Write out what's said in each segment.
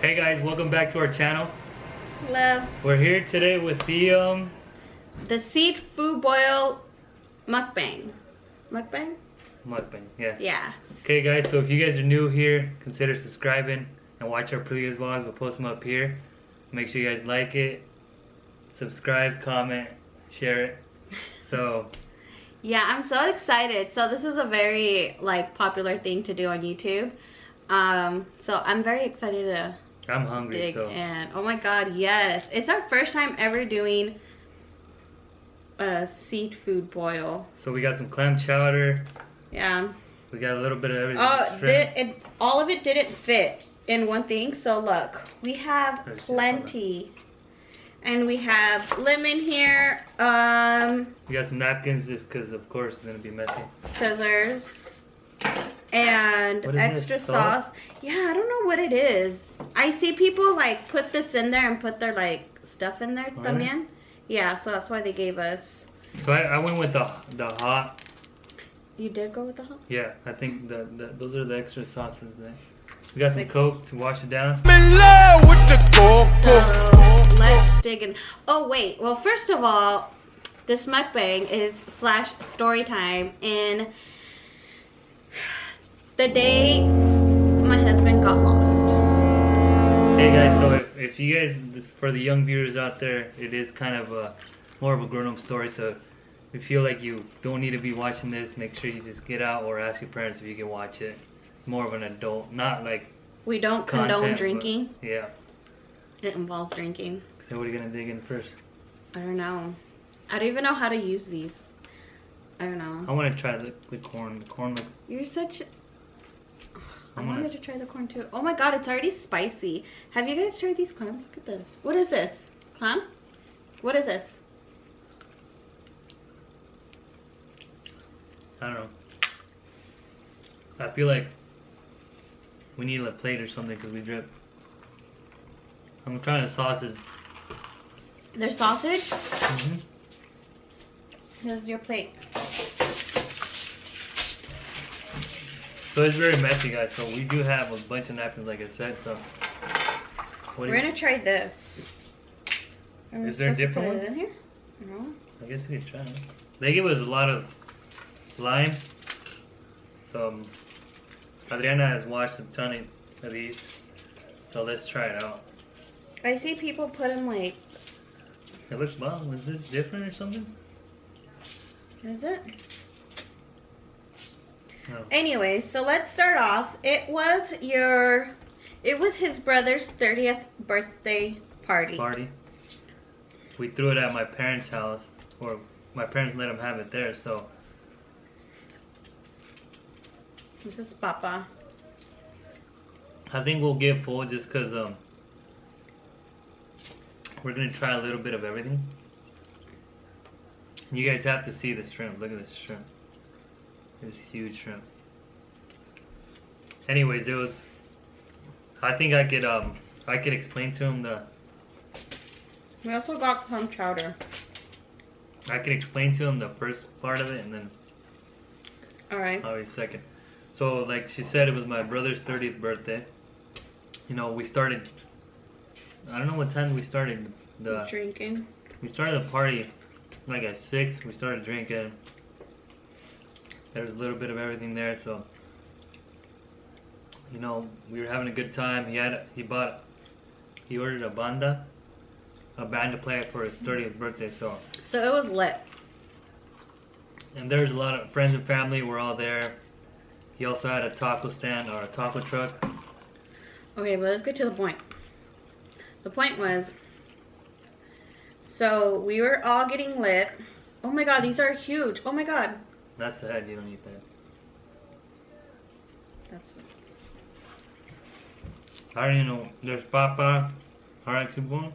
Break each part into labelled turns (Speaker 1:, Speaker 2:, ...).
Speaker 1: Hey guys, welcome back to our channel.
Speaker 2: Hello.
Speaker 1: We're here today with the
Speaker 2: seafood boil mukbang. Mukbang?
Speaker 1: mukbang. Yeah.
Speaker 2: Yeah.
Speaker 1: Okay guys, so if you guys are new here, consider subscribing and watch our previous vlogs. We'll post them up here. Make sure you guys like it, subscribe, comment, share it. So
Speaker 2: Yeah, I'm so excited. So this is a very popular thing to do on YouTube. So I'm very excited to
Speaker 1: I'm hungry,
Speaker 2: dig
Speaker 1: so
Speaker 2: in. Oh my god, yes. It's our first time ever doing a seafood boil.
Speaker 1: so we got some clam chowder.
Speaker 2: Yeah.
Speaker 1: We got a little bit of everything.
Speaker 2: Oh,
Speaker 1: Shrimp.
Speaker 2: all of it didn't fit in one thing. So look, we have
Speaker 1: There's
Speaker 2: plenty. And we have lemon here,
Speaker 1: We got some napkins just because of course it's gonna be messy.
Speaker 2: scissors, and
Speaker 1: What is
Speaker 2: extra
Speaker 1: this, salt?
Speaker 2: sauce. Yeah, I don't know what it is. I see people put this in there and put their stuff in there
Speaker 1: Really?
Speaker 2: también. Yeah, so that's why they gave us.
Speaker 1: So I went with the hot.
Speaker 2: You did go with the hot?
Speaker 1: Yeah, I think those are the extra sauces there. We got some
Speaker 2: Like-
Speaker 1: Coke to wash it down.
Speaker 2: So let's dig in. Oh wait, well first of all, this mukbang is / story time in the day my husband got lost.
Speaker 1: Hey guys, so if you guys, for the young viewers out there, it is kind of more of a grown-up story. So if you feel like you don't need to be watching this, make sure you just get out or ask your parents if you can watch it. More of an adult, not like
Speaker 2: We don't
Speaker 1: content,
Speaker 2: condone
Speaker 1: but-
Speaker 2: drinking.
Speaker 1: Yeah.
Speaker 2: It involves drinking.
Speaker 1: So what are you gonna dig in first?
Speaker 2: I don't know. I don't even know how to use these. I don't know.
Speaker 1: I want to try the corn. The corn looks.
Speaker 2: You're such. I
Speaker 1: I'm
Speaker 2: wanted
Speaker 1: gonna.
Speaker 2: to try the corn too. Oh my god, it's already spicy. Have you guys tried these clams? Look at this. What is this? Clam? What is this?
Speaker 1: I don't know. I feel like we need a plate or something because we drip. I'm trying the sauces.
Speaker 2: There's sausage?
Speaker 1: Mm-hmm.
Speaker 2: This is your plate.
Speaker 1: So it's very messy, guys. So we do have a bunch of napkins, like I said. So what do
Speaker 2: We're
Speaker 1: you-
Speaker 2: gonna try this. Are we
Speaker 1: Is there
Speaker 2: supposed to
Speaker 1: different
Speaker 2: put it
Speaker 1: ones?
Speaker 2: in here? No.
Speaker 1: I guess we could try it. They give us a lot of lime. So Adriana has washed a ton of these. So let's try it out.
Speaker 2: I see people put in
Speaker 1: It looks well. Was this different or something?
Speaker 2: is it?
Speaker 1: No.
Speaker 2: Anyway, so let's start off. It was his brother's 30th birthday party.
Speaker 1: We threw it at my parents' house, or my parents let them have it there. So
Speaker 2: This is Papa.
Speaker 1: I think we'll get full just because we're gonna try a little bit of everything. You guys have to see the shrimp. Look at this shrimp. This huge shrimp. Anyways, it was. I think I could explain to him
Speaker 2: We also got clam chowder.
Speaker 1: I could explain to him the first part of it and then
Speaker 2: Alright.
Speaker 1: I'll be second. So like she said, it was my brother's 30th birthday. You know, we started. I don't know what time we started
Speaker 2: Drinking.
Speaker 1: We started the party like at 6. We started drinking. There was a little bit of everything there, so you know we were having a good time. He ordered a band to play for his 30th birthday. So
Speaker 2: So it was lit.
Speaker 1: and there's a lot of friends and family. We're all there. He also had a taco stand or a taco truck.
Speaker 2: Okay, but let's get to the point. The point was, so we were all getting lit. Oh my god, these are huge. Oh my god.
Speaker 1: That's the head. You don't need that.
Speaker 2: That's
Speaker 1: I already know. There's Papa. All right, keep going.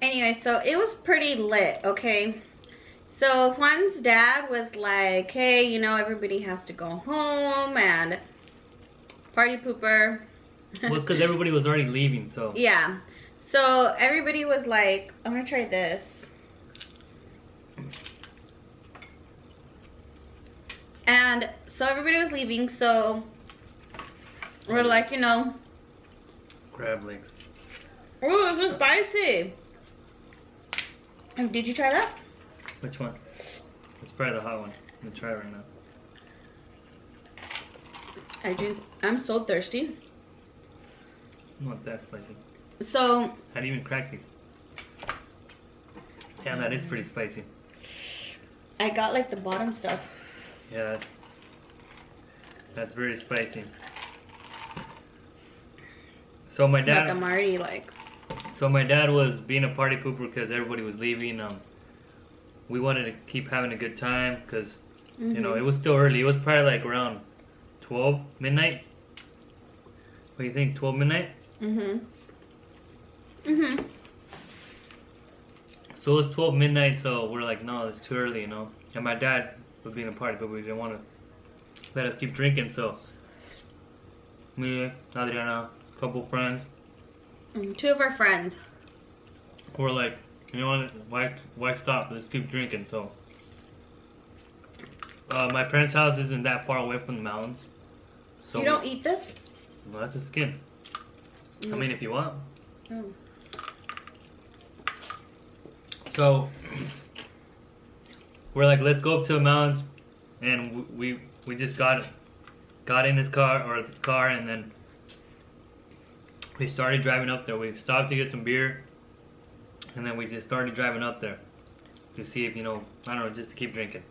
Speaker 2: Anyway, so it was pretty lit, okay? So Juan's dad was like, hey, you know, everybody has to go home and party pooper.
Speaker 1: Well, it's because everybody was already leaving, so.
Speaker 2: Yeah. So everybody was like, I'm gonna try this. And so everybody was leaving, so we're like, you know,
Speaker 1: Crab legs.
Speaker 2: Oh, this is spicy. Did you try that?
Speaker 1: Which one? It's probably the hot one. I'm gonna try it right now.
Speaker 2: I'm so thirsty.
Speaker 1: Not that spicy.
Speaker 2: So
Speaker 1: How do you even crack these? Yeah, that is pretty spicy.
Speaker 2: I got like the bottom stuff.
Speaker 1: Yeah, that's very spicy. So my
Speaker 2: Like
Speaker 1: dad,
Speaker 2: I'm already like.
Speaker 1: so my dad was being a party pooper because everybody was leaving. We wanted to keep having a good time because you know it was still early. It was probably like around 12 midnight. What do you think? 12 midnight?
Speaker 2: Mhm. Mhm.
Speaker 1: So it was 12 midnight. So we're like, no, it's too early, you know. And my dad was being a party pooper. He didn't want to let us keep drinking. So me, Adriana, a couple friends.
Speaker 2: Two of our friends.
Speaker 1: We're like, you know what? Why stop? Let's keep drinking. So, my parents' house isn't that far away from the mountains. So
Speaker 2: You don't eat this?
Speaker 1: well, that's a skin. I mean, if you want.
Speaker 2: Oh.
Speaker 1: So, we're like, let's go up to the mountains, and we just got in this car, and then we started driving up there. We stopped to get some beer. And then we just started driving up there to see if, you know, I don't know, just to keep drinking.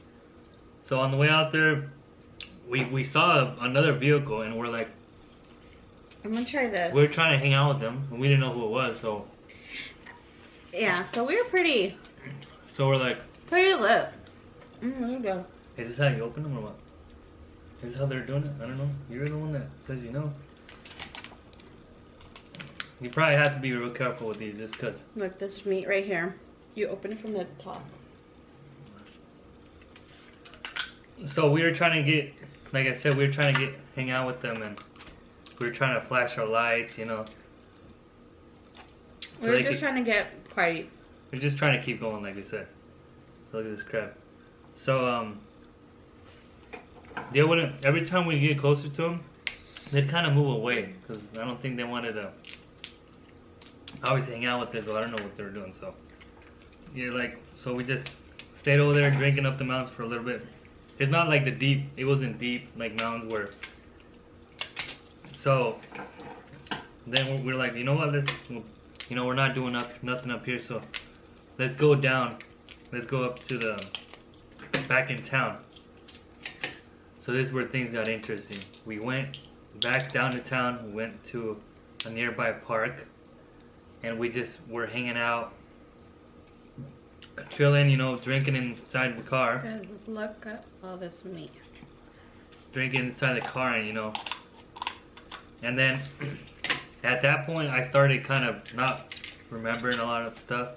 Speaker 1: So on the way out there, we saw another vehicle, and we're like,
Speaker 2: I'm gonna try this.
Speaker 1: we're trying to hang out with them, and we didn't know who it was, so
Speaker 2: Yeah, so we were pretty
Speaker 1: we're like,
Speaker 2: lit. There you go.
Speaker 1: is this how you open them or what? Is this how they're doing it? I don't know. You're the one that says you know. You probably have to be real careful with these, just because.
Speaker 2: Look, this is meat right here. You open it from the top.
Speaker 1: So we were trying to get, like I said, we were trying to hang out with them, and we were trying to flash our lights, you know. So
Speaker 2: We were just trying to get party.
Speaker 1: We're just trying to keep going, like I said. So look at this crab. So they wouldn't. Every time we get closer to them, they'd kind of move away because I don't think they wanted to always hang out with us. So I don't know what they were doing. So yeah, like so we just stayed over there drinking up the mountains for a little bit. It's not like it wasn't deep like mountains were. So then we're like, you know what? You know, we're not doing nothing up here, so let's go down. Let's go up to back in town. So this is where things got interesting. We went back down to town. We went to a nearby park, and we just were hanging out, chilling, you know, drinking inside the car.
Speaker 2: Guys, look at all this meat.
Speaker 1: Drinking inside the car, and you know, and then at that point I started kind of not remembering a lot of stuff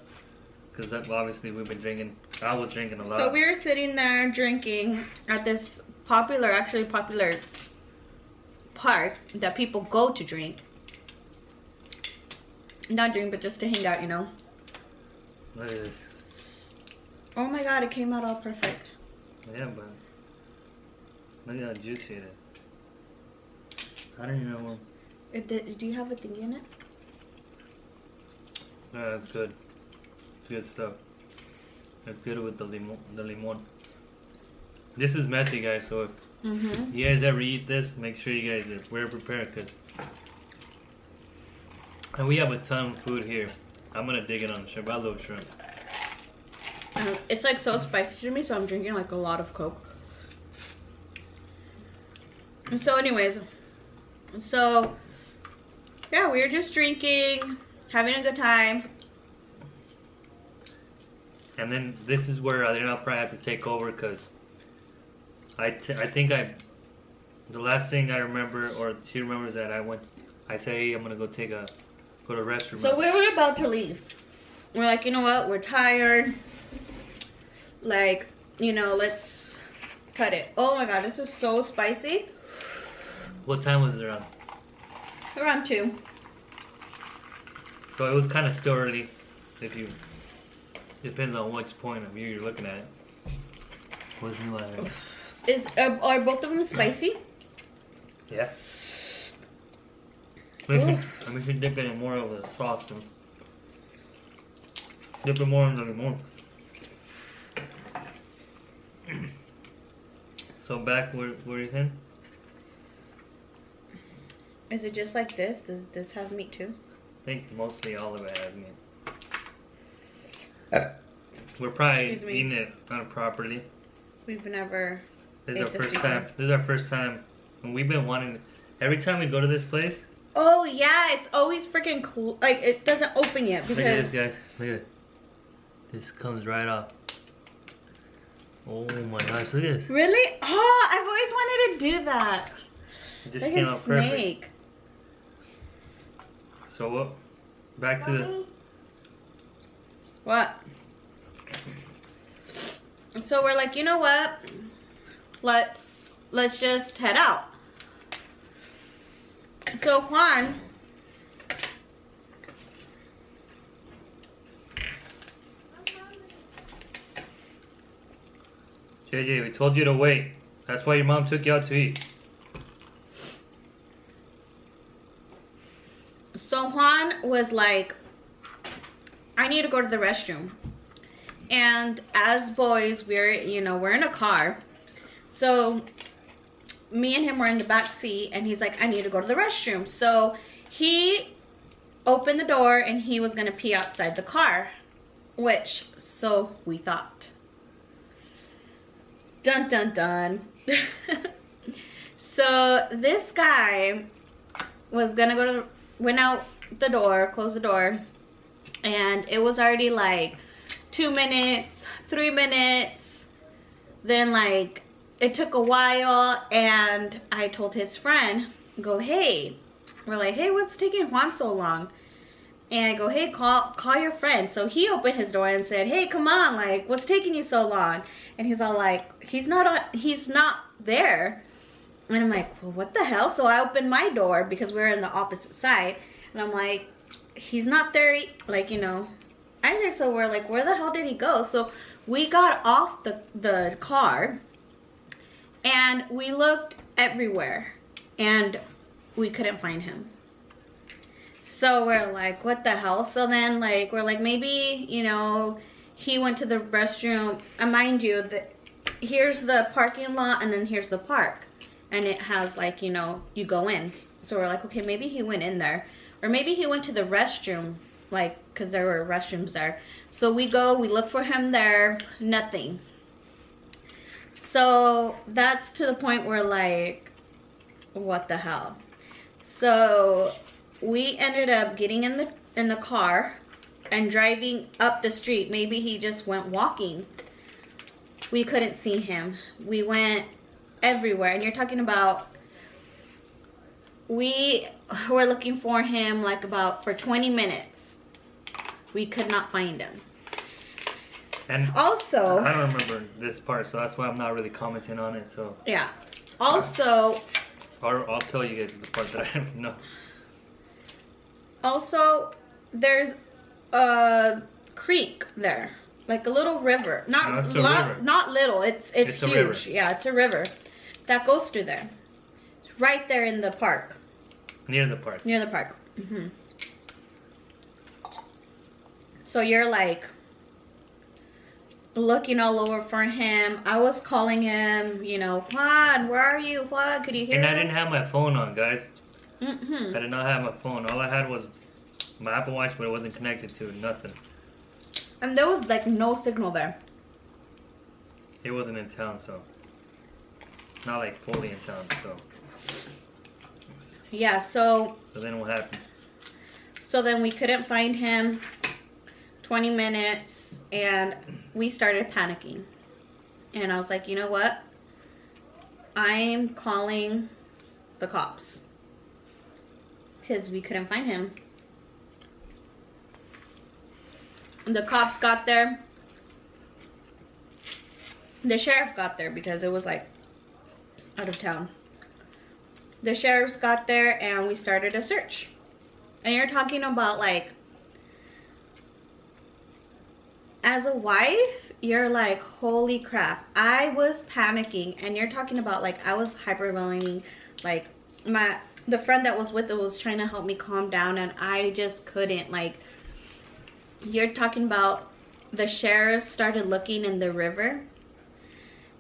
Speaker 1: because obviously we've been drinking. I was drinking a lot.
Speaker 2: So we were sitting there drinking at this actually popular park that people go to drink. Not drink, but just to hang out, you know.
Speaker 1: Look at this.
Speaker 2: Oh my god, it came out all perfect.
Speaker 1: Yeah, but look at how juicy it is. I don't even know.
Speaker 2: Do you have a thing in it?
Speaker 1: Yeah, that's good. It's good stuff. It's good with the limon. This is messy, guys, so if you guys ever eat this, make sure you guys are prepared, and we have a ton of food here. I'm gonna dig it on the shrimp. I love shrimp.
Speaker 2: It's like so spicy to me, so I'm drinking like a lot of Coke. So anyways, so yeah, we were just drinking, having a good time.
Speaker 1: And then this is where Adriana probably had to take over because I think the last thing I remember, or she remembers that I say, hey, I'm gonna go to the restroom.
Speaker 2: So we were about to leave. We're like, you know what? We're tired. Like, you know, let's cut it. Oh my god, this is so spicy.
Speaker 1: What time was it around?
Speaker 2: Around 2.
Speaker 1: So it was kind of still early. Depends on which point of view you're looking at it. What's new on it?
Speaker 2: Are both of them spicy?
Speaker 1: Yeah. We should dip it in more of the sauce. And dip it more in the limon. So back where you saying?
Speaker 2: Is it just like this? Does this have meat too?
Speaker 1: I think mostly all of it has meat. We're probably eating it properly.
Speaker 2: We've never.
Speaker 1: This is our first time. This is our first time, and we've been wanting. Every time we go to this place.
Speaker 2: Oh yeah, it's always freaking like it doesn't open yet because.
Speaker 1: Look at this, guys. Look at it. This comes right off. Oh my gosh, look at this.
Speaker 2: Really? Oh, I've always wanted to do that.
Speaker 1: It just came out perfect.
Speaker 2: Snake.
Speaker 1: So what? Back to the.
Speaker 2: What? So we're like, you know what? Let's just head out. So Juan
Speaker 1: JJ, we told you to wait. That's why your mom took you out to eat.
Speaker 2: So Juan was like, I need to go to the restroom. And as boys, we're in a car. So me and him were in the back seat and he's like, I need to go to the restroom. So he opened the door and he was gonna pee outside the car, which, so we thought. Dun dun dun. So this guy was gonna went out the door, closed the door, and it was already like 2 minutes, 3 minutes, then like it took a while, and I told his friend, go, hey, we're like, hey, what's taking Juan so long? And I go, hey, call your friend. So he opened his door and said, hey, come on, like, what's taking you so long? And he's all like, he's not there. And I'm like, well, what the hell? So I opened my door because we're in the opposite side. And I'm like, he's not there, like, either. So we're like, where the hell did he go? So we got off the car and we looked everywhere and we couldn't find him. So we're like, what the hell? So then like, we're like, maybe, he went to the restroom. And mind you, here's the parking lot and then here's the park. And it has like, you go in. So we're like, okay, maybe he went in there. Or maybe he went to the restroom, like, because there were restrooms there. So we look for him there, nothing. So that's to the point where like, what the hell? So we ended up getting in the car and driving up the street. Maybe he just went walking. We couldn't see him. We went everywhere, and you're talking about, we were looking for him like for 20 minutes. We could not find him.
Speaker 1: And
Speaker 2: also,
Speaker 1: I don't remember this part, so that's why I'm not really commenting on it. So
Speaker 2: yeah. Also,
Speaker 1: I'll tell you guys the part that I don't know.
Speaker 2: Also, there's a creek there, like a little river. Not little. It's huge.
Speaker 1: A river.
Speaker 2: Yeah, it's a river that goes through there. It's right there in the park.
Speaker 1: Near the park.
Speaker 2: Near the park. Mm-hmm. So you're like looking all over for him. I was calling him, Juan, where are you? Juan, could you hear us?
Speaker 1: And I didn't have my phone on, guys.
Speaker 2: Mm-hmm.
Speaker 1: I did not have my phone. All I had was my Apple Watch, but it wasn't connected to nothing.
Speaker 2: And there was like no signal there.
Speaker 1: It wasn't in town, so not like fully in town, so.
Speaker 2: Yeah, so
Speaker 1: then what happened?
Speaker 2: So then we couldn't find him. 20 minutes, and we started panicking. And I was like, you know what? I'm calling the cops. Because we couldn't find him. The cops got there. The sheriff got there because it was like out of town. The sheriffs got there and we started a search. And you're talking about like, as a wife, you're like, holy crap. I was panicking, and you're talking about like, I was hyperventilating. Like the friend that was with us was trying to help me calm down, and I just couldn't. Like, you're talking about the sheriff started looking in the river,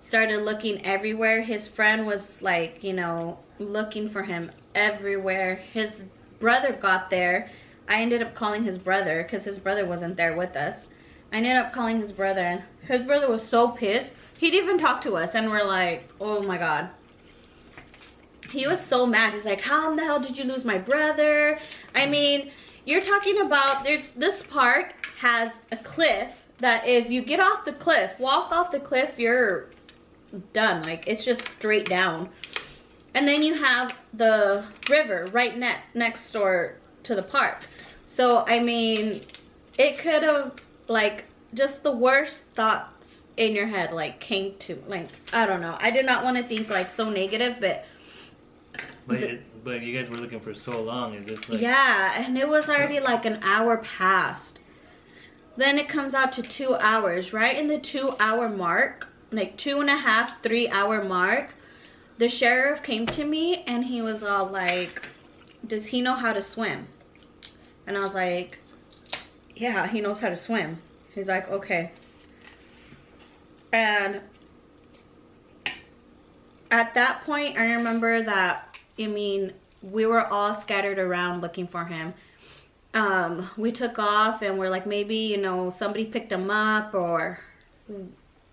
Speaker 2: started looking everywhere. His friend was like, you know, looking for him everywhere. His brother got there. I ended up calling his brother because his brother wasn't there with us. I ended up calling his brother, and his brother was so pissed. He'd even talk to us, and we're like, oh my God. He was so mad. He's like, how in the hell did you lose my brother? I mean, you're talking about, this park has a cliff that if you get off the cliff, walk off the cliff, you're done. Like, it's just straight down. And then you have the river right next door to the park. So, I mean, it could have, like, just the worst thoughts in your head, like, came to, like, I don't know. I did not want to think, like, so negative, but
Speaker 1: you guys were looking for so long. It's just like,
Speaker 2: yeah, and it was already like an hour past. Then it comes out to 2 hours. Right in the 2 hour mark, like 2.5, 3 hour mark, the sheriff came to me and he was all like, does he know how to swim? And I was like, yeah, he knows how to swim. He's like, okay. And at that point, I remember that, I mean, we were all scattered around looking for him. We took off and we're like, maybe, you know, somebody picked him up, or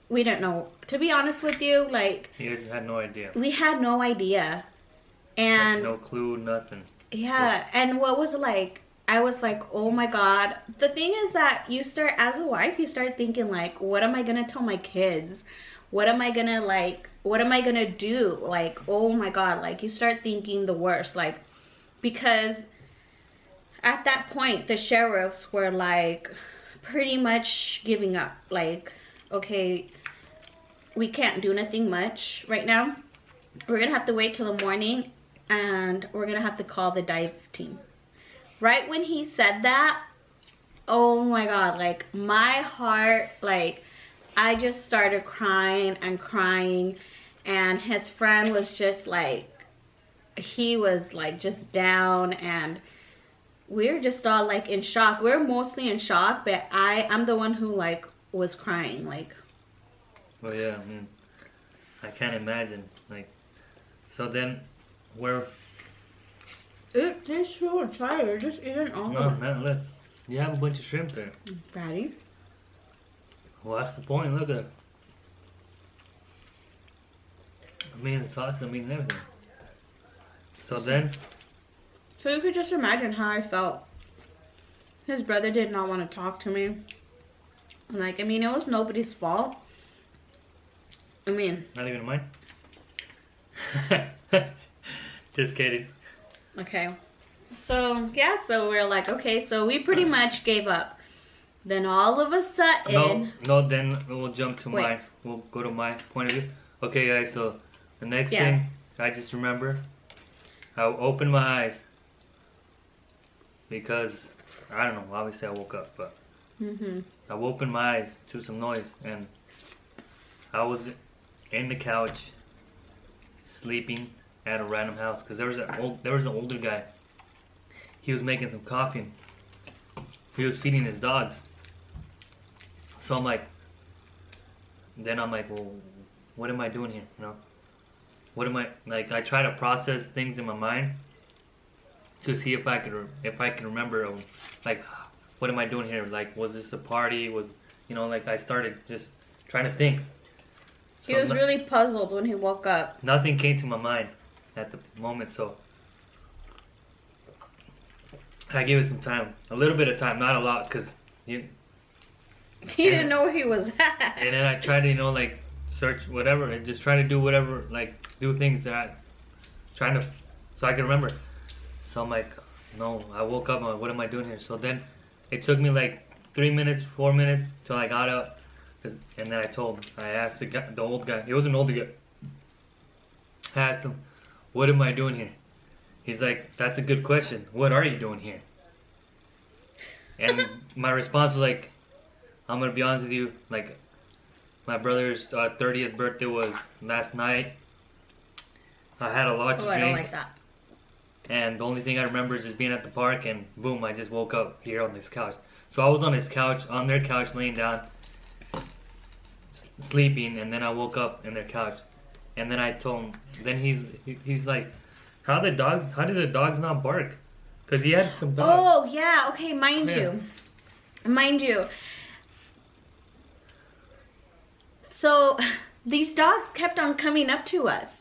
Speaker 2: we didn't know. To be honest with you, like,
Speaker 1: you guys had no idea.
Speaker 2: We had no idea. And
Speaker 1: like, no clue, nothing.
Speaker 2: Yeah, and what was like, I was like, oh my God. The thing is that you start, as a wife, you start thinking like, what am I gonna tell my kids? What am I gonna, like, what am I gonna do? Like, oh my God, like, you start thinking the worst, like, because at that point, the sheriffs were, like, pretty much giving up. Like, okay, we can't do nothing much right now. We're gonna have to wait till the morning, and we're gonna have to call the dive team. Right when he said that, oh my God, like, my heart, like, I just started crying and crying, and his friend was just like, he was like just down, and we're just all like in shock. We're mostly in shock, but I'm the one who like was crying, like.
Speaker 1: Well, yeah, I mean, I can't imagine, like, so then where?
Speaker 2: It tastes so tired, just eating all
Speaker 1: No,
Speaker 2: of it.
Speaker 1: not look. You have a bunch of shrimp there.
Speaker 2: Fatty.
Speaker 1: Well, that's the point. Look at it. I mean, the sauce, I mean, everything. So then.
Speaker 2: So you could just imagine how I felt. His brother did not want to talk to me. And like, I mean, it was nobody's fault. I mean.
Speaker 1: Not even mine? Just kidding.
Speaker 2: Okay. So, yeah, so we're like, okay, so we pretty much gave up. Then all of a sudden...
Speaker 1: No, then we'll jump to we'll go to my point of view. Okay, guys, so the next thing, I just remember, I opened my eyes because, I don't know, obviously I woke up, but I opened my eyes to some noise, and I was in the couch sleeping at a random house because there was an older guy. He was making some coffee. He was feeding his dogs. So I'm like, well, what am I doing here? You know, what am I, like, I try to process things in my mind to see if I can remember, like, what am I doing here? Like, was this a party? Was, you know, like, I started just trying to think.
Speaker 2: He was really puzzled when he woke up.
Speaker 1: Nothing came to my mind at the moment, so I gave it some time, a little bit of time, not a lot, because
Speaker 2: he didn't know where he was at.
Speaker 1: And then I tried to, you know, like, search whatever, and just try to do whatever, like, do things that so I can remember. So I'm like, no, I woke up, I'm like, what am I doing here? So then it took me like 3 minutes, 4 minutes till I got up, and then I asked the old guy, he was an older guy. I asked him, what am I doing here? He's like, that's a good question. What are you doing here? And my response was like, I'm gonna be honest with you, like, my brother's 30th birthday was last night. I had a lot to drink.
Speaker 2: I don't like that.
Speaker 1: And the only thing I remember is just being at the park, and boom, I just woke up here on this couch. So I was on his couch, on their couch, laying down, sleeping, and then I woke up in their couch. And then I told him, then he's like, how did the dogs not bark? Because he had some dogs.
Speaker 2: Oh, yeah, okay, mind you. So, these dogs kept on coming up to us.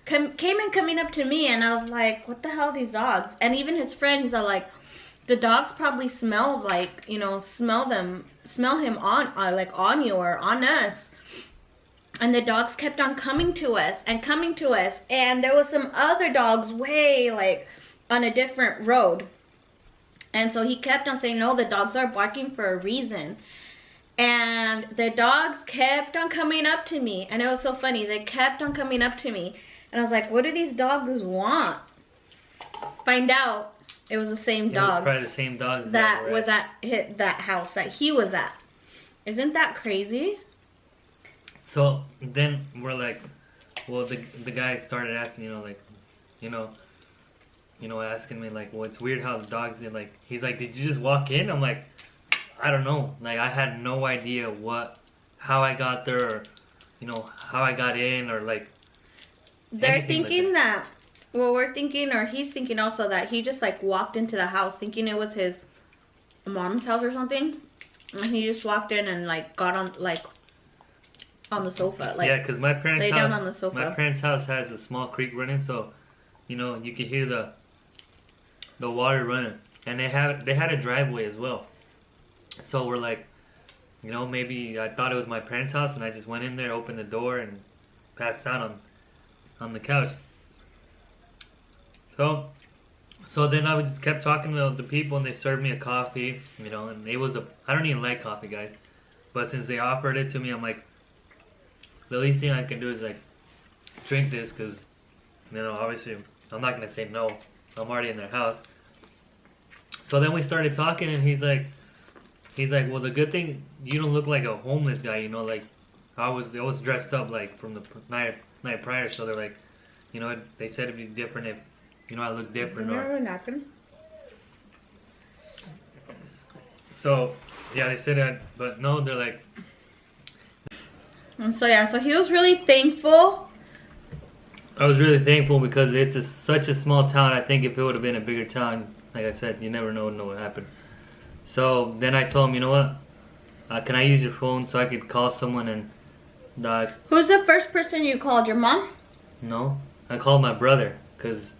Speaker 2: Coming up to me, and I was like, what the hell are these dogs? And even his friends are like, the dogs probably smell like, you know, smell him on, like on you or on us. And the dogs kept on coming to us. And there was some other dogs way like on a different road. And so he kept on saying, no, the dogs are barking for a reason. And the dogs kept on coming up to me. And it was so funny. They kept on coming up to me. And I was like, what do these dogs want? Find out it was the same dogs.
Speaker 1: Probably the same dogs
Speaker 2: that was at that house that he was at. Isn't that crazy?
Speaker 1: So then we're like, well, the guy started asking, asking me like, well, it's weird how the dogs did, like, he's like, did you just walk in? I'm like, I don't know. Like, I had no idea how I got there, or, how I got in, or like.
Speaker 2: They're thinking that. Well, we're thinking, or he's thinking also that he just like walked into the house thinking it was his mom's house or something, and he just walked in and like got on the sofa. Like,
Speaker 1: yeah, because my parents'
Speaker 2: lay
Speaker 1: house,
Speaker 2: down on the sofa.
Speaker 1: My parents' house has a small creek running, so you can hear the water running, and they had a driveway as well. So we're like, maybe I thought it was my parents' house, and I just went in there, opened the door, and passed out on the couch. So then I just kept talking to the people, and they served me a coffee, and I don't even like coffee, guys, but since they offered it to me, I'm like, the least thing I can do is like drink this, because obviously I'm not gonna say no. I'm already in their house. So then we started talking, and he's like, well, the good thing, you don't look like a homeless guy, like I was dressed up like from the night prior, so they're like, they said it'd be different if I look different. So yeah, they said that, but no, they're like.
Speaker 2: And so yeah, so he was really thankful.
Speaker 1: I was really thankful because it's such a small town. I think if it would have been a bigger town, like I said, you never know what happened. So then I told him, you know what? Can I use your phone so I could call someone and.
Speaker 2: Who's the first person you called? Your mom?
Speaker 1: No, I called my brother.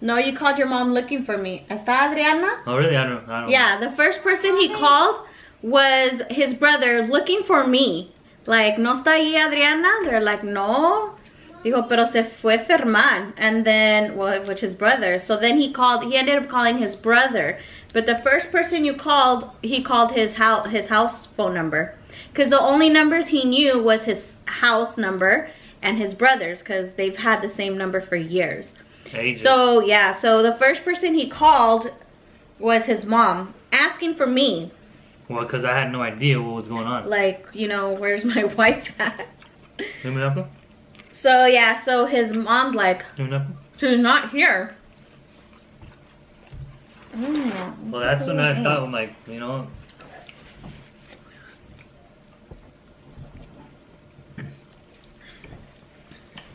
Speaker 2: No, you called your mom looking for me. ¿Está Adriana?
Speaker 1: Oh really? I don't.
Speaker 2: Yeah, the first person he called was his brother looking for me. Like, ¿no está ahí Adriana? They're like, no. Dijo, pero se fue Ferman. And then, well, which his brother. So then he ended up calling his brother. But the first person you called, he called his house phone number. Because the only numbers he knew was his house number and his brother's, because they've had the same number for years.
Speaker 1: Ages.
Speaker 2: So yeah, so the first person he called was his mom, asking for me.
Speaker 1: Well, because I had no idea what was going on.
Speaker 2: Like, where's my wife at?
Speaker 1: So
Speaker 2: yeah, so his mom's like, she's not here.
Speaker 1: Well, that's when I thought, like,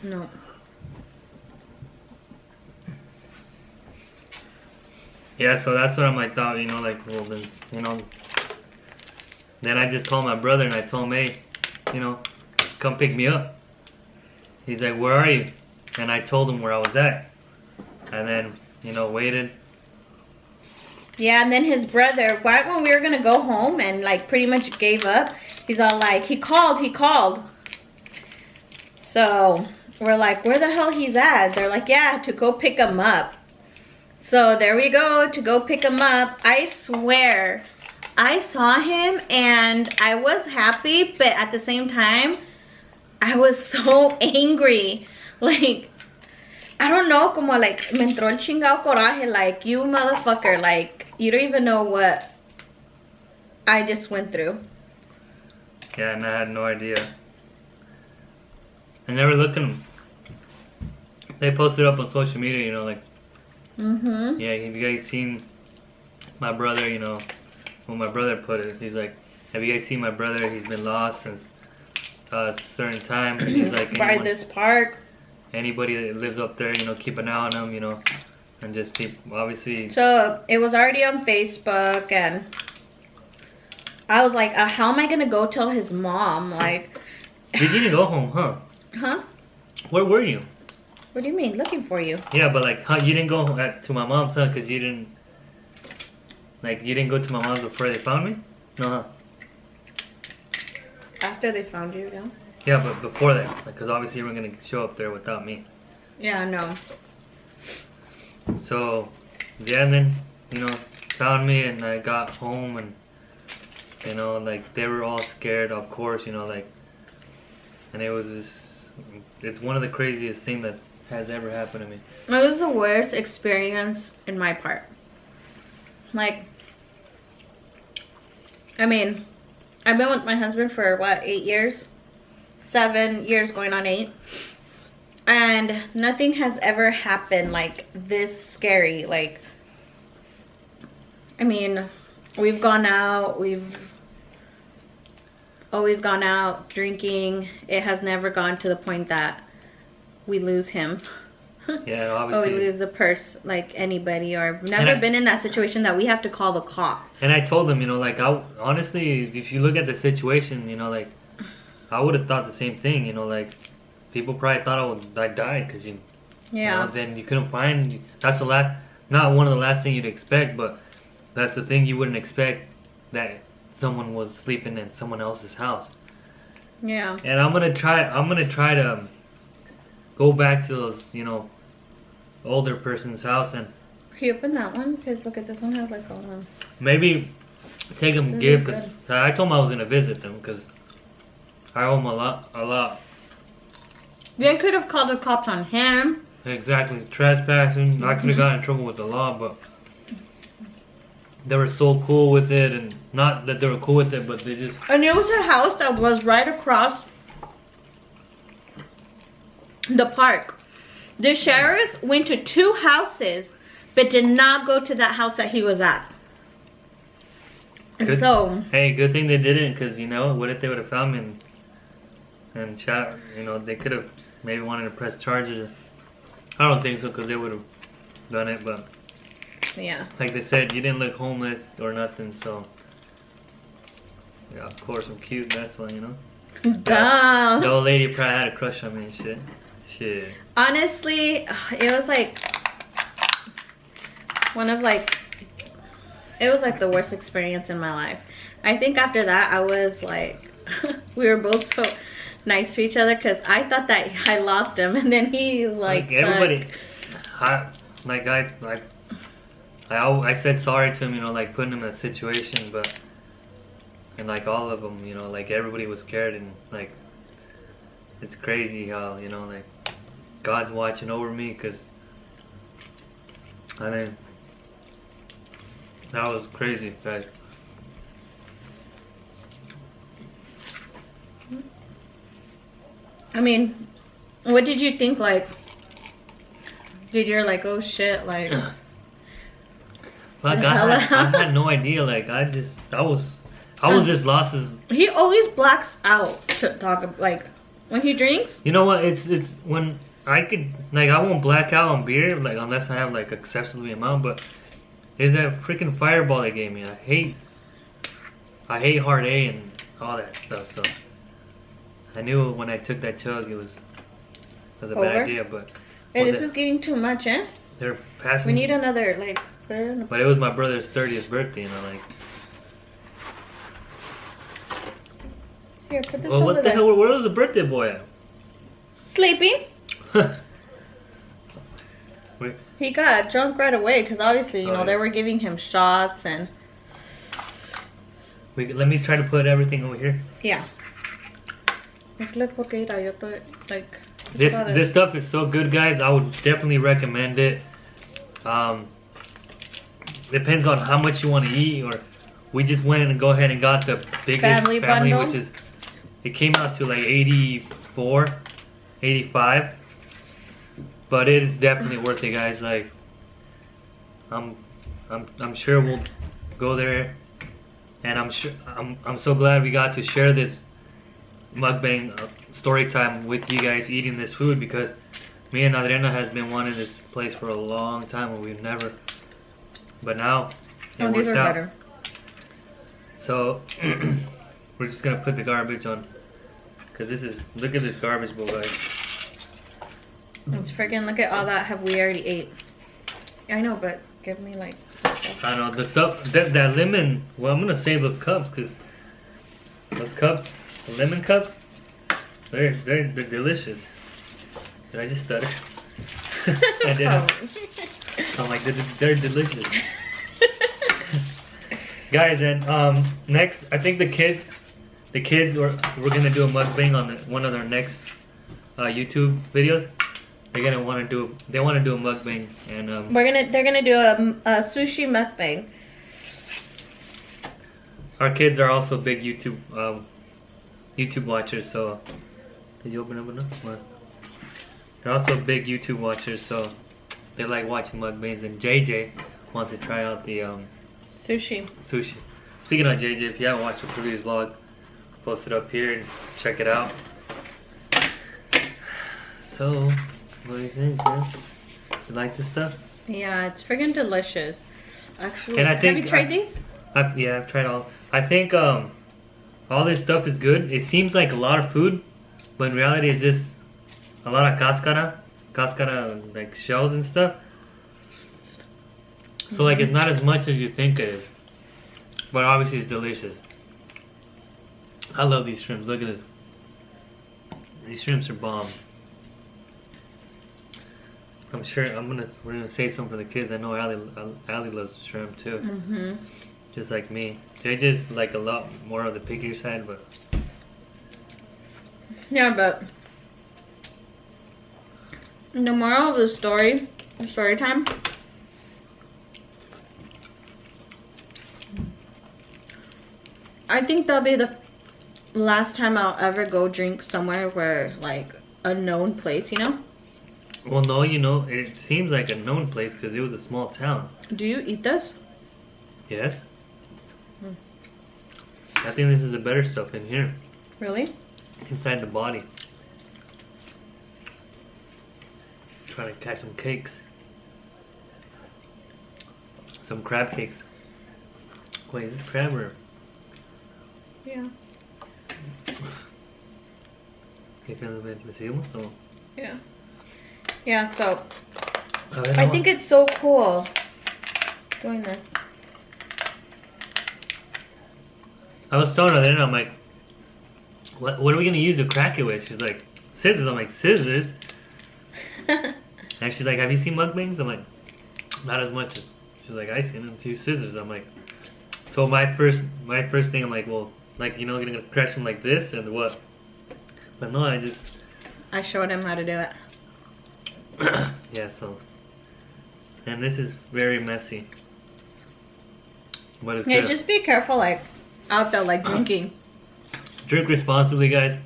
Speaker 2: No.
Speaker 1: Yeah, so that's what I'm like, thought, like, well, then, then I just called my brother and I told him, hey, come pick me up. He's like, where are you? And I told him where I was at. And then, waited.
Speaker 2: Yeah, and then his brother, right when we were going to go home and, like, pretty much gave up, he's all like, he called. So, we're like, where the hell he's at? They're like, yeah, to go pick him up. So there we go, to go pick him up. I swear, I saw him and I was happy, but at the same time, I was so angry. Like, I don't know, como like, me entró el chingado coraje, like, you motherfucker, like, you don't even know what I just went through.
Speaker 1: Yeah, and I had no idea. And they were looking, they posted up on social media, like,
Speaker 2: Mm-hmm.
Speaker 1: Yeah, have you guys seen my brother? You know, when my brother put it, he's like, have you guys seen my brother? He's been lost since a certain time. He's like,
Speaker 2: By this park.
Speaker 1: anybody that lives up there, you know, keep an eye on him, you know, and just keep, obviously.
Speaker 2: So it was already on Facebook, and I was like, how am I gonna go tell his mom? Like,
Speaker 1: Did you even go home, huh?
Speaker 2: huh?
Speaker 1: Where were you?
Speaker 2: What do you mean, looking for you?
Speaker 1: Yeah, but like, you didn't go to my mom's, huh? Because you didn't, like, you didn't go to my mom's before they found me? No, huh?
Speaker 2: After they found you, yeah?
Speaker 1: Yeah, but before that, because obviously you weren't going to show up there without me.
Speaker 2: Yeah, no.
Speaker 1: So, yeah, and then, you know, found me, and I got home, and, you know, like, they were all scared, of course, you know, like, and it was just, it's one of the craziest things that has ever happened to me.
Speaker 2: It was the worst experience in my part. Like, I mean, I've been with my husband for what, 8 years? 7 years going on 8. And nothing has ever happened like this scary. Like, I mean, we've gone out, we've always gone out drinking. It has never gone to the point that we lose him.
Speaker 1: Yeah,
Speaker 2: Or
Speaker 1: obviously.
Speaker 2: we lose a purse, like anybody, or never been in that situation that we have to call the cops.
Speaker 1: And I told him, you know, like, honestly, if you look at the situation, you know, like, I would have thought the same thing, you know, like, people probably thought I died because you
Speaker 2: Yeah.
Speaker 1: know, then you couldn't find, that's the last, not one of the last thing you'd expect, but that's the thing you wouldn't expect, that someone was sleeping in someone else's house.
Speaker 2: Yeah.
Speaker 1: And I'm gonna try to go back to those, you know, older person's house, and
Speaker 2: Can you open that one? Because look at this one has like all the...
Speaker 1: maybe take them
Speaker 2: This
Speaker 1: give,
Speaker 2: is
Speaker 1: because I told them I was gonna visit them, because I owe them a lot.
Speaker 2: They could have called the cops on him.
Speaker 1: Exactly, trespassing. I could have gotten in trouble with the law, but they were so cool with it, and not that they were cool with it, but they just.
Speaker 2: And it was a house that was right across the park. The sheriffs went to 2 houses, but did not go to that house that he was at.
Speaker 1: Good.
Speaker 2: So,
Speaker 1: Hey, good thing they didn't, because, you know, what if they would have found me and shot, you know, they could have maybe wanted to press charges. I don't think so, because they would have done it, but
Speaker 2: yeah.
Speaker 1: like they said, you didn't look homeless or nothing, so yeah, of course I'm cute, that's why, you know.
Speaker 2: Duh.
Speaker 1: The old lady probably had a crush on me and shit. Shit.
Speaker 2: Honestly, it was like one of like, it was like the worst experience in my life. I think after that I was like, we were both so nice to each other, because I thought that I lost him, and then he's like
Speaker 1: everybody, I said sorry to him, you know, like putting him in a situation, but and like all of them, you know, like everybody was scared, and like it's crazy how, you know, like God's watching over me, because I mean that was crazy, guys.
Speaker 2: I mean, what did you think? Like, did you like, oh shit, like?
Speaker 1: Like I had no idea. Like I was just lost as.
Speaker 2: He always blacks out to talk, like when he drinks.
Speaker 1: You know what? It's when I could, like, I won't black out on beer, like, unless I have like excessively amount. But it's that freaking Fireball they gave me. I hate Hard A and all that stuff. So I knew when I took that chug, it was a bad idea. But
Speaker 2: Hey, this is getting too much, eh?
Speaker 1: they're passing.
Speaker 2: We need another, like.
Speaker 1: But it was my brother's 30th birthday, and I'm like,
Speaker 2: Here, put this
Speaker 1: well,
Speaker 2: over
Speaker 1: what the
Speaker 2: there.
Speaker 1: hell? Where was the birthday boy at?
Speaker 2: Sleeping.
Speaker 1: Wait.
Speaker 2: He got drunk right away, because obviously, you
Speaker 1: Oh,
Speaker 2: know,
Speaker 1: yeah.
Speaker 2: they were giving him shots and.
Speaker 1: Let me try to put everything over here.
Speaker 2: Yeah. Look, porque mira, yo estoy, like.
Speaker 1: This stuff is so good, guys. I would definitely recommend it. Depends on how much you want to eat, or we just went and go ahead and got the biggest
Speaker 2: Family bundle?
Speaker 1: which is, it came out to like 84, 85, but it is definitely worth it, guys. Like, I'm sure we'll go there, and I'm so glad we got to share this mukbang story time with you guys eating this food, because me and Adriana has been wanting this place for a long time and we've never, but now it
Speaker 2: these
Speaker 1: worked
Speaker 2: are
Speaker 1: out.
Speaker 2: better.
Speaker 1: So we're just gonna put the garbage on, cause this is, look at this garbage bowl, guys.
Speaker 2: It's friggin', look at all that have we already ate. I know, but give me like stuff.
Speaker 1: I don't know, the stuff, that lemon, well, I'm gonna save those cups, cause those cups, the lemon cups, they're delicious. Did I just stutter? I did. I'm like, they're delicious. Guys, and next, I think the kids we're gonna do a mukbang on one of their next YouTube videos. They want to do a mukbang, and
Speaker 2: they're gonna do a sushi mukbang.
Speaker 1: Our kids are also big YouTube watchers, so did you open up enough? They're also big YouTube watchers, so they like watching mukbangs, and JJ wants to try out the
Speaker 2: Sushi.
Speaker 1: Speaking of JJ, if you haven't watched the previous vlog, post it up here and check it out. So, what do you think, man? You like this stuff?
Speaker 2: Yeah, it's friggin' delicious. Actually,
Speaker 1: And I think,
Speaker 2: have you tried these?
Speaker 1: I've tried all. I think all this stuff is good. It seems like a lot of food, but in reality it's just a lot of cascara, like shells and stuff. So like it's not as much as you think it is, but obviously it's delicious. I love these shrimps. Look at this. These shrimps are bomb. I'm sure we're gonna save some for the kids. I know Ali loves shrimp too, just like me. JJ's like a lot more of the pickier side, but
Speaker 2: yeah, but the moral of the story time. I think that'll be the last time I'll ever go drink somewhere where, like, a known place, you know?
Speaker 1: Well, no, you know, it seems like a known place because it was a small town.
Speaker 2: Do you eat this?
Speaker 1: Yes. I think this is the better stuff in here.
Speaker 2: Really?
Speaker 1: Inside the body. Trying to catch some cakes. Some crab cakes. Wait, is this crab or?
Speaker 2: Yeah. Yeah. Yeah, so I think it's so cool doing this.
Speaker 1: I was telling her then, I'm like, what are we gonna use to crack it with? She's like, scissors. I'm like, scissors? And she's like, have you seen mukbangs? I'm like, not as much as. She's like, I seen them too, scissors. I'm like, so my first thing, I'm like, well, like, you know, you're gonna crush them like this and what? But no,
Speaker 2: I showed him how to do it.
Speaker 1: Yeah, so. And this is very messy. But it's
Speaker 2: Yeah,
Speaker 1: good.
Speaker 2: just be careful, like, out there, like, drinking.
Speaker 1: Drink responsibly, guys.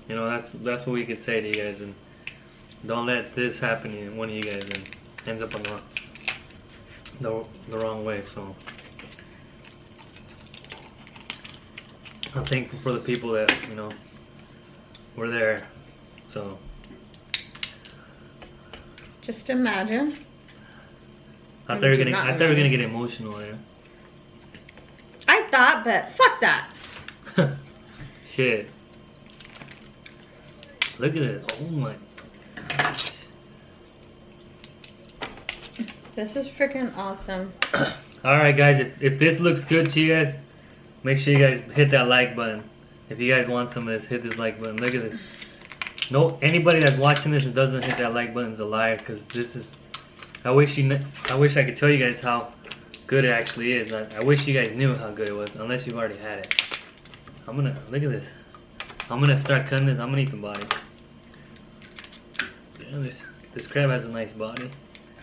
Speaker 1: You know, that's what we could say to you guys, and don't let this happen to one of you guys and ends up on the wrong way. So I'm thankful for the people that, you know, were there. So
Speaker 2: Just imagine.
Speaker 1: I thought we were gonna get emotional there.
Speaker 2: I thought, but fuck that.
Speaker 1: Shit. Look at it. Oh my gosh.
Speaker 2: This is freaking awesome.
Speaker 1: Alright guys, if this looks good to you guys, make sure you guys hit that like button. If you guys want some of this, hit this like button. Look at this. No, anybody that's watching this and doesn't hit that like button is a liar, because this is, I wish I could tell you guys how good it actually is. I wish you guys knew how good it was, unless you've already had it. Look at this. I'm gonna start cutting this. I'm gonna eat the body. Damn, this crab has a nice body.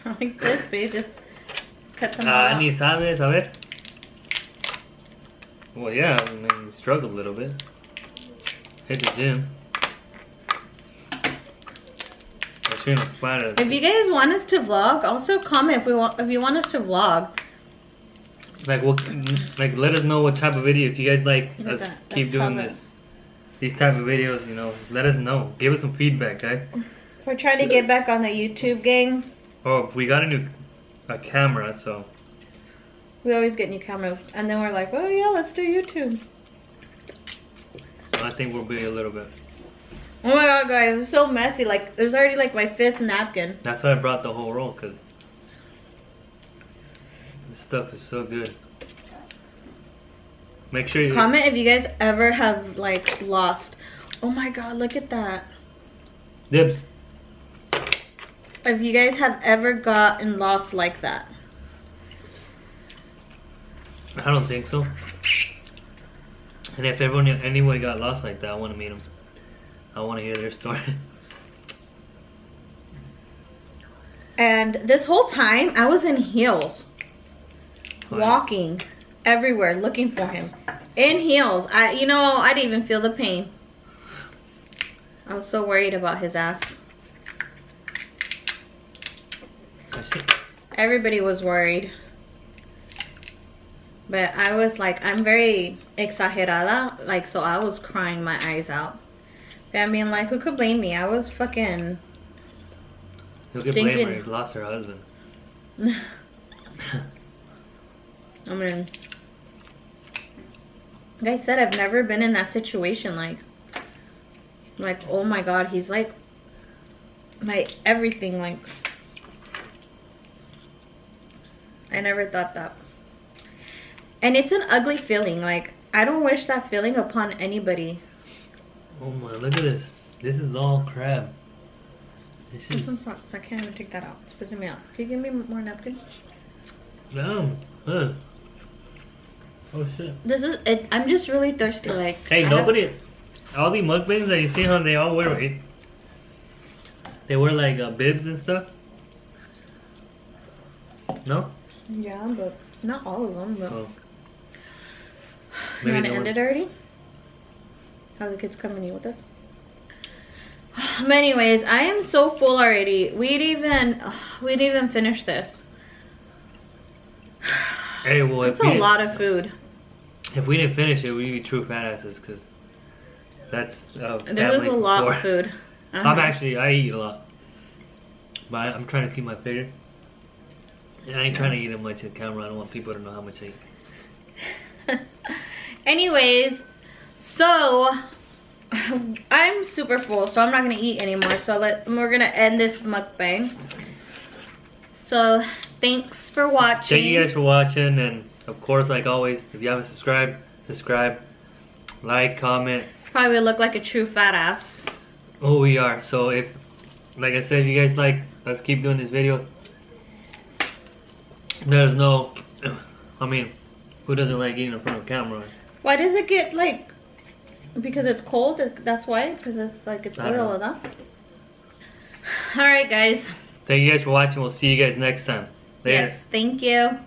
Speaker 2: Like this, babe, just cut some out.
Speaker 1: Ni sabes, a ver. Well, yeah, I mean, you struggled a little bit. Hit the gym. Shooting a spider.
Speaker 2: If you guys want us to vlog, also comment if you want us to vlog.
Speaker 1: Like let us know what type of video. If you guys like us keep doing these type of videos, you know, let us know. Give us some feedback, guys.
Speaker 2: We're trying to get back on the YouTube game.
Speaker 1: Oh, we got a camera, so
Speaker 2: we always get new cameras, and then we're like, oh yeah, let's do YouTube.
Speaker 1: I think we'll be a little bit.
Speaker 2: Oh my god, guys, it's so messy. Like, there's already like my 5th napkin.
Speaker 1: That's why I brought the whole roll, because this stuff is so good. Make sure you
Speaker 2: comment if you guys ever have like lost. Oh my god, look at that.
Speaker 1: Dibs.
Speaker 2: If you guys have ever gotten lost like that.
Speaker 1: I don't think so. And if anyone got lost like that, I want to meet them. I want to hear their story.
Speaker 2: And this whole time, I was in heels.
Speaker 1: Fine.
Speaker 2: Walking everywhere, looking for him. In heels. I didn't even feel the pain. I was so worried about his ass. Everybody was worried. But I was like, I'm very exagerada. Like, so I was crying my eyes out. But I mean, like, who could blame me? I was fucking...
Speaker 1: Who could blame her? She lost her husband.
Speaker 2: I mean... Like I said, I've never been in that situation. Like, oh my god, he's like... my everything, like... I never thought that. And it's an ugly feeling. Like, I don't wish that feeling upon anybody.
Speaker 1: Oh my, look at this. This is all crab. This is...
Speaker 2: I can't even take that out. It's pissing me off. Can you give me more napkins?
Speaker 1: Damn. Huh. Oh shit.
Speaker 2: This is it. I'm just really thirsty. Like,
Speaker 1: hey, all the mukbangs that you see, how they all wear it. They wear like bibs and stuff. No?
Speaker 2: Yeah, but not all of them. But...
Speaker 1: Oh.
Speaker 2: You want to end it already? How the kids coming in with us? Anyways, I am so full already. We'd even finish this.
Speaker 1: Hey, well,
Speaker 2: it's a lot of food.
Speaker 1: If we didn't finish it, we'd be true fat asses, because that's
Speaker 2: there was a lot of food.
Speaker 1: I eat a lot, but I'm trying to keep my figure. And I ain't trying to eat it much on camera. I don't want people to know how much I eat.
Speaker 2: Anyways, so I'm super full, so I'm not gonna eat anymore. So we're gonna end this mukbang. So thanks for watching.
Speaker 1: Thank you guys for watching, and of course, like always, if you haven't subscribe, like, comment.
Speaker 2: Probably look like a true fat ass.
Speaker 1: Oh, we are. So if, like I said, if you guys like us keep doing this video, let us know. I mean, who doesn't like eating in front of a camera?
Speaker 2: Why does it get like? Because it's cold. That's why. Because it's like it's oil enough. All right, guys.
Speaker 1: Thank you guys for watching. We'll see you guys next time. Later.
Speaker 2: Yes. Thank you.